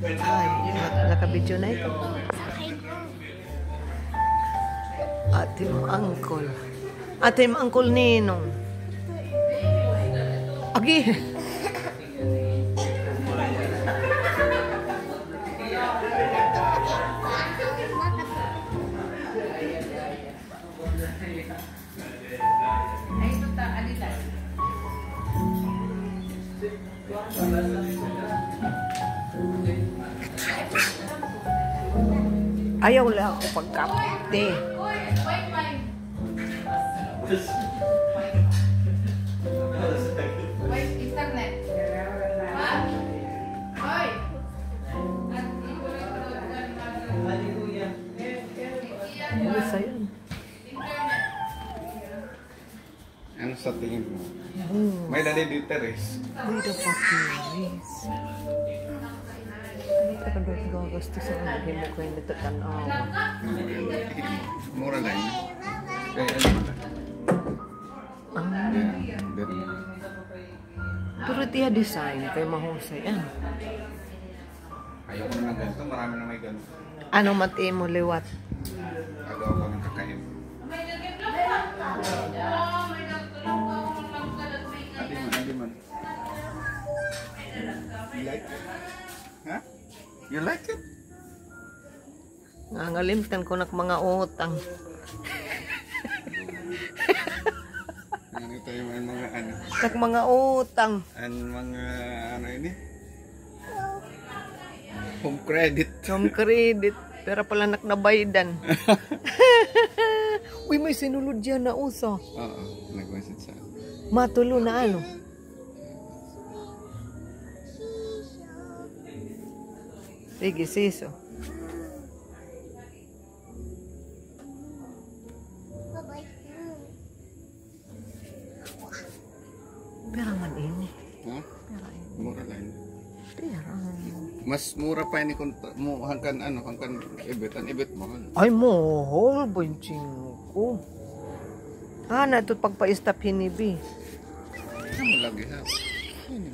Ay, nakabidyo na ito. Ating uncle. Ating uncle Ninong. Agi. Ayaw lang ako pagkapte. Ano sa tingin mo? May dali dito res. May dapat res. Hindi ka doon gagastos sa mga mo kayo nito tanaw. Mura lang. Kaya ano ba? Pero tiya design kay mahusay. Ayoko na ng ganito. Marami na may ganito. Ano mati mo liwat? Agaw ko ng kakain. Adi man. You like it? Huh? You like it? Nangalimtan ko na mga utang. Ano tayo mga ano? Nak mga utang. Ang mga ano ini? Home credit. Home credit. Pero pala naknabaydan. Uy, may sinulod dyan na uso. Oo, nag-message sa matulo na ano? Sige, siso. Pera man ini. Ha? Pera ini. Mura lang. Pera. Mas mura pa ini kung mo hangkan ano, hangkan ibit mo. Ay mo, hol bunching ko. Na ito pagpa-stop hinibi. Ano lagi ha? Ini